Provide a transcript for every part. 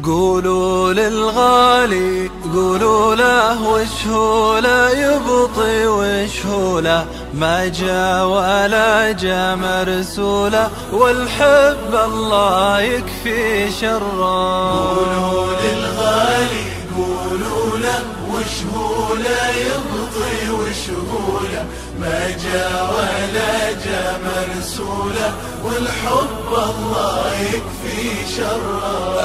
قولوا للغالي قولوا له وش هو لا يبطي وش هو له، ما جا ولا جا مرسوله، والحب الله يكفي شره. قولوا للغالي قولوا له وش هو لا يبطي وش هو له، ما جا ولا جا مرسوله، والحب الله يكفي شره.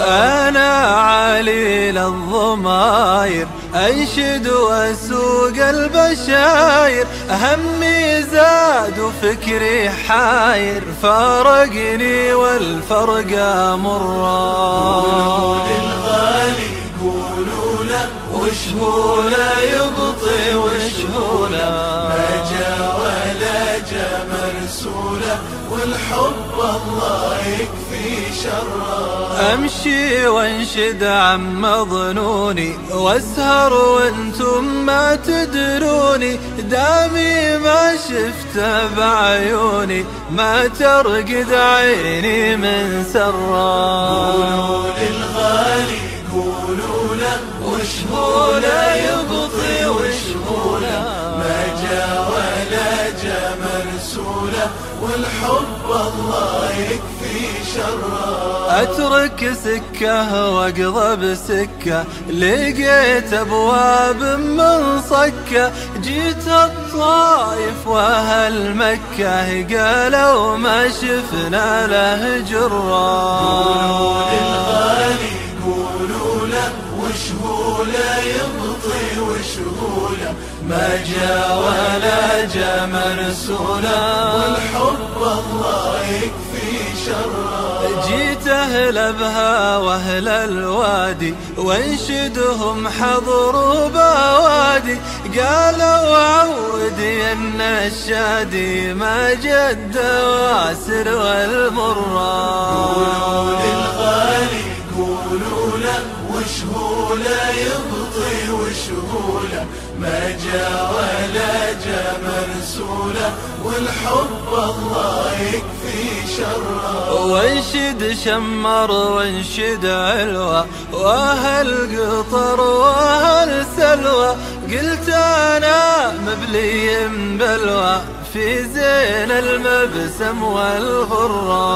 أنا عليل الضماير أنشد وأسوق البشاير، همي زاد وفكري حاير، فارقني والفرقة مرة. قولوا للغالي قولوا له وش هو لا يبطي وش هو لا، ما جا ولا جا مرسوله، والحب الله يكفي شره. أمشي وانشد عم ظنوني واسهر وانتم ما تدروني، دامي ما شفته بعيوني، ما ترقد عيني من سره. قولوا للغالي قولوا له وش هو لا يبطي وش هو لا، ما جا ولا جا مرسوله، والحب الله يكفي شره. أترك سكة واقضى بسكة، لقيت أبواب من صكة، جيت الطايف وأهل مكة قالوا ما شفنا له جرة. قولوا للغالي قولوا له وش هو لا يبطي وش هو له، ما جا ولا جا مرسوله، والحب الله يكفي شره. جيت أهل أبها وأهل الوادي وانشدهم حضروا بوادي، قالوا عودي أن الشادي ما جد واسر والمرة. قولوا للغالي قولوا له وش هو لا يبطي وش هو له، ما جا ولا جا مرسوله، والحب الله يكفي شره. وانشد شمر وانشد علوى واهل قطر واهل سلوى، قلت انا مبلي بلوى في زين المبسم والغرة.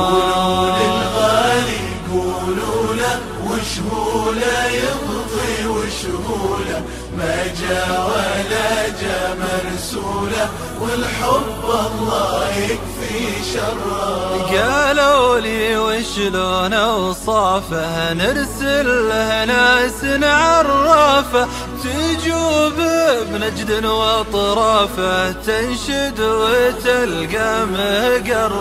قولوا للغالي قولوا له وش هو لا يبطي وش هو له، ما جا ولا جا مرسوله، والحب الله يكفي شره. قالوا لي وشلون اوصافه، نرسل له ناس نعرفه، تجوب بنجد واطرافه، تنشد وتلقى مقره.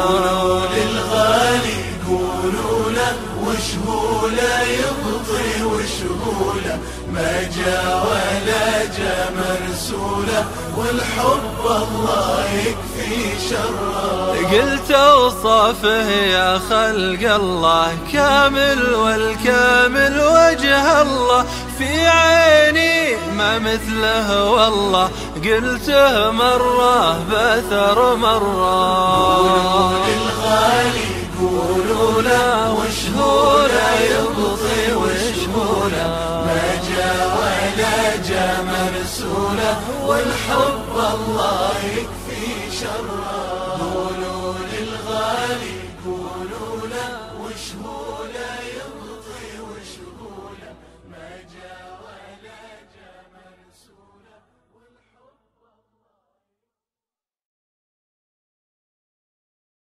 قولوا للغالي قولوا له وش هو لا يبطي وش هو له، ما جا ولا جا مرسوله، والحب الله يكفي شره. قلت اوصافه يا خلق الله كامل، والكامل وجه الله، في عيني ما مثله والله، قلته مرة بأثر مرة. قولوا للغالي قولوا له وش هو لا يبطي وش هو له، ما جا ولا جا مرسوله، والحب الله يكفي